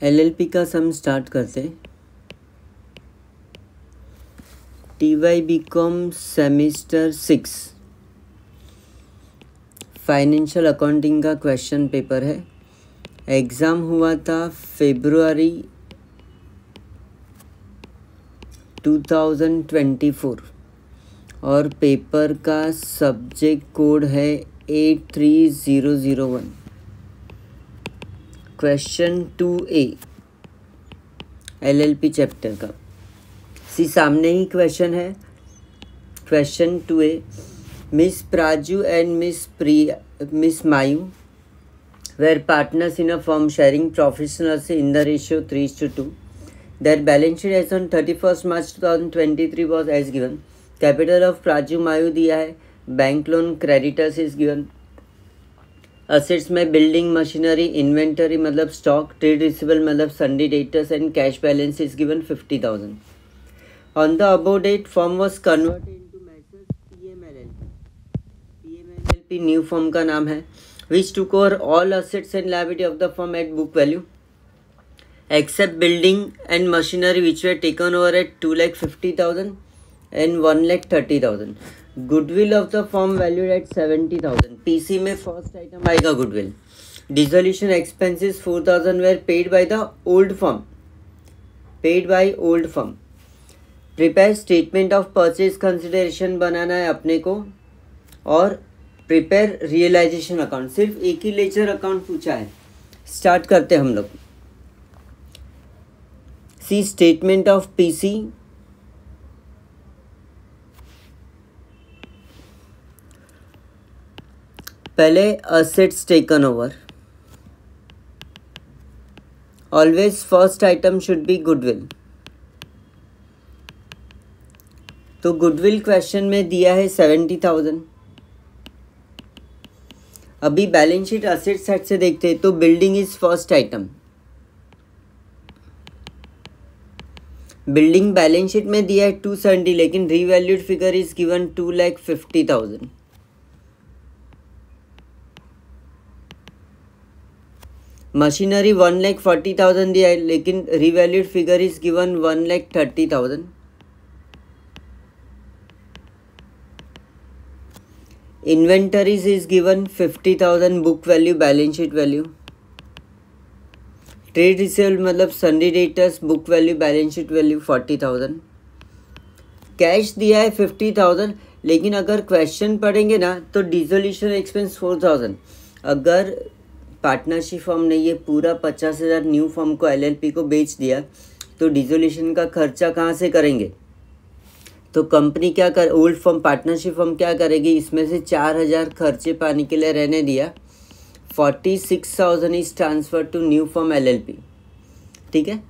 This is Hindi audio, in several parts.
एलएलपी का सम स्टार्ट करते। TY BCom semester 6 financial accounting का क्वेश्चन पेपर है। एग्ज़ाम हुआ था फरवरी 2024 और पेपर का सब्जेक्ट कोड है 83001। क्वेश्चन 2A एलएलपी चैप्टर का। सामने ही क्वेश्चन है। Question 2A, miss Praju and miss Mayu were partners in a firm sharing professionals in the ratio 3:2. Their balance sheet as on 31st March 2023 was as given. Capital of Praju Mayu दिया है, bank loan creditors is given. Assets में बिल्डिंग मशीनरी इन्वेंटरी मतलब स्टॉक, ट्रेड रिसीवेबल मतलब sundry debtors and cash balance is given 50,000. On the above date, firm was converted into Messrs PMLLP. PMLLP new firm का नाम है, which took over all assets and liability of the firm at book value, except building and machinery which were taken over at 2,50,000 and 1,30,000. Goodwill of the firm valued at 70,000. PC में first item आएगा goodwill. Dissolution expenses 4,000 were paid by the old firm. Prepare statement of purchase consideration बनाना है अपने को और प्रिपेयर रियलाइजेशन अकाउंट। सिर्फ एक ही लेजर अकाउंट पूछा है। स्टार्ट करते हम लोग। सी स्टेटमेंट ऑफ पीसी, पहले assets taken over. Always first item should be goodwill. तो गुडविल क्वेश्चन में दिया है 70,000। अभी बैलेंस शीट असेट साइड से देखते हैं तो building is first item. Building balance sheet में दिया है 270, लेकिन revalued figure is given 2,50,000। Machinery 1,40,000 दिया है, लेकिन revalued figure is given 1,30,000। Inventories is given 50,000, book value balance sheet value. Trade receivable मतलब sundry debtors, book value balance sheet value 40,000। Cash दिया है 50,000, लेकिन अगर क्वेश्चन पढ़ेंगे ना तो डिसोल्यूशन एक्सपेंस 4,000। अगर पार्टनरशिप फर्म ने ये पूरा 50,000 न्यू फर्म को एलएलपी को बेच दिया तो डिसोल्यूशन का खर्चा कहाँ से करेंगे? तो कंपनी क्या कर, ओल्ड फर्म पार्टनरशिप फर्म क्या करेगी, इसमें से 4,000 खर्चे पाने के लिए रहने दिया। 46,000 is transfer to new firm LLP. ठीक है,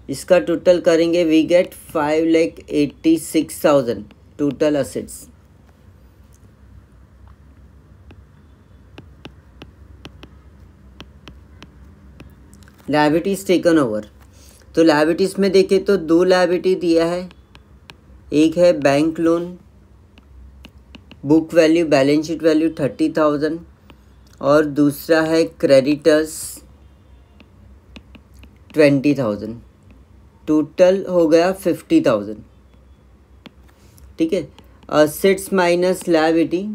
इसका टोटल करेंगे, we get 5,86,000 total assets. Liabilities taken over. तो लायबिलिटीज में देखें तो दो लायबिलिटी दिया है। एक है bank loan, book value balance sheet value 30,000 और दूसरा है क्रेडिटर्स 20,000। टोटल हो गया 50,000। ठीक है, असेट्स माइनस लायबिलिटी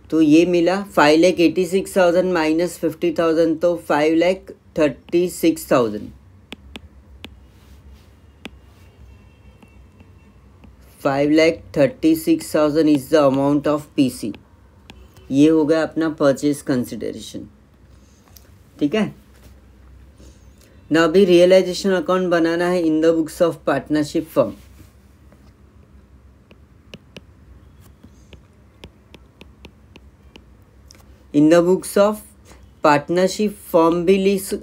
तो ये मिला 5,86,000 माइनस 50,000 तो 5,36,000। 5,36,000 is the amount of PC. ये हो गया अपना परचेज कंसिडरेशन। ठीक है ना, अभी रियलाइजेशन अकाउंट बनाना है in the books of partnership firm. In the books of partnership firm भी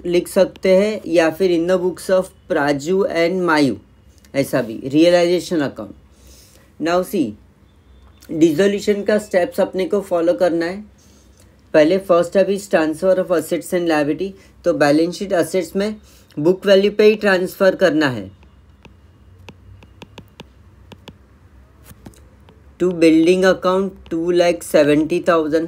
लिख सकते हैं या फिर in the books of Praju and Mayu, ऐसा भी realisation account. Now see dissolution का स्टेप्स अपने को फॉलो करना है। पहले first step is transfer of assets and liability. तो बैलेंस शीट असेट्स में बुक वैल्यू पे ही ट्रांसफर करना है to building account 2,70,000।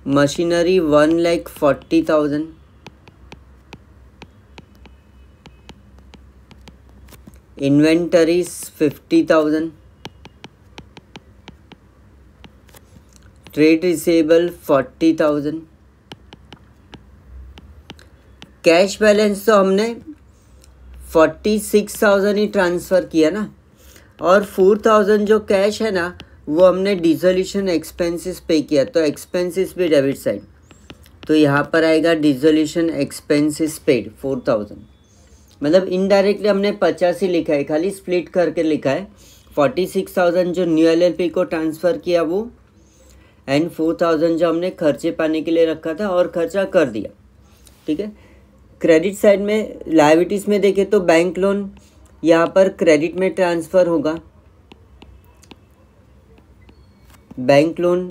Machinery 1,40,000, inventories 50,000, trade receivable 40,000। Cash balance तो हमने 46,000 ही ट्रांसफ़र किया ना, और 4,000 जो कैश है ना वो हमने डिसोल्यूशन एक्सपेंसेस पे किया, तो एक्सपेंसेस भी डेबिट साइड, तो यहाँ पर आएगा डिसोल्यूशन एक्सपेंसेस पेड 4,000। मतलब इनडायरेक्टली हमने 50 ही लिखा है, खाली स्प्लिट करके लिखा है। 46,000 जो न्यू एलएलपी को ट्रांसफ़र किया वो, एंड 4,000 जो हमने खर्चे पाने के लिए रखा था और खर्चा कर दिया। ठीक है। क्रेडिट साइड में लायबिलिटीज़ में देखें तो बैंक लोन यहाँ पर क्रेडिट में ट्रांसफ़र होगा। Bank loan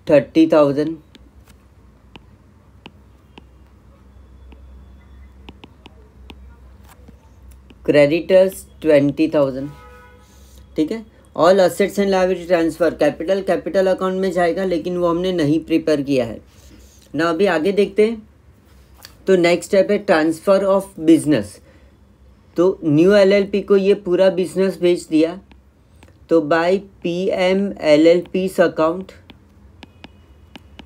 30,000, creditors 20,000। ठीक है। All assets and liability transfer, capital account में जाएगा, लेकिन वो हमने नहीं प्रिपेयर किया है ना। अभी आगे देखते हैं। तो नेक्स्ट स्टेप है ट्रांसफ़र ऑफ बिजनेस। तो न्यू एलएलपी को ये पूरा बिजनेस भेज दिया, तो बाय PMLLP's अकाउंट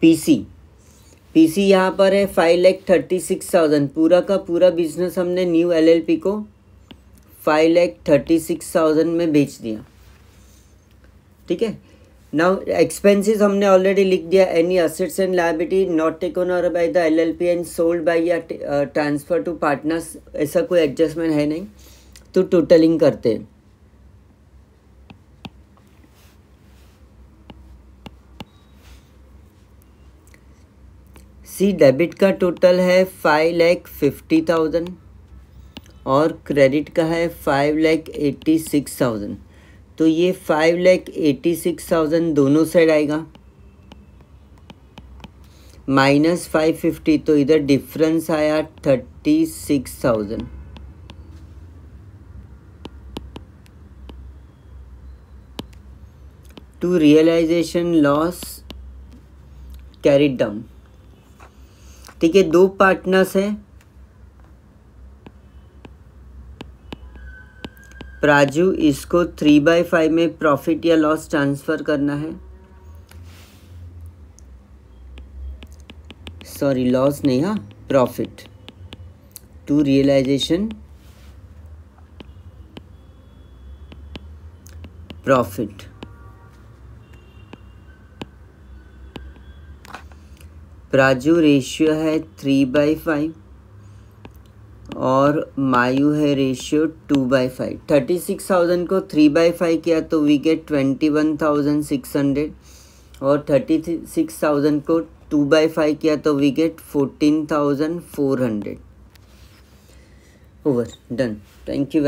PC यहाँ पर है 5,36,000, पूरा का पूरा बिजनेस हमने न्यू एलएलपी को 5,36,000 में बेच दिया। ठीक है। नाउ एक्सपेंसेस हमने ऑलरेडी लिख दिया। Any assets and liability not taken over by the LLP and sold by या ट्रांसफर टू पार्टनर्स, ऐसा कोई एडजस्टमेंट है नहीं, तो टोटलिंग करते हैं। सी डेबिट का टोटल है 5,50,000 और क्रेडिट का है 5,86,000। तो ये 5,86,000 दोनों साइड आएगा, माइनस 550, तो इधर डिफरेंस आया 36,000। To realisation loss carried down. ठीक है। दो पार्टनर्स हैं, प्राजू, इसको 3/5 में प्रॉफिट या लॉस ट्रांसफ़र करना है। सॉरी, लॉस नहीं, हाँ प्रॉफिट, टू रियलाइजेशन प्रॉफिट। प्राजू रेशियो है 3/5 और मायू है रेशियो 2/5। 36,000 को 3/5 किया तो वी गेट 21,600 और 36,000 को 2/5 किया तो we get 14,400। Over, done. Thank you.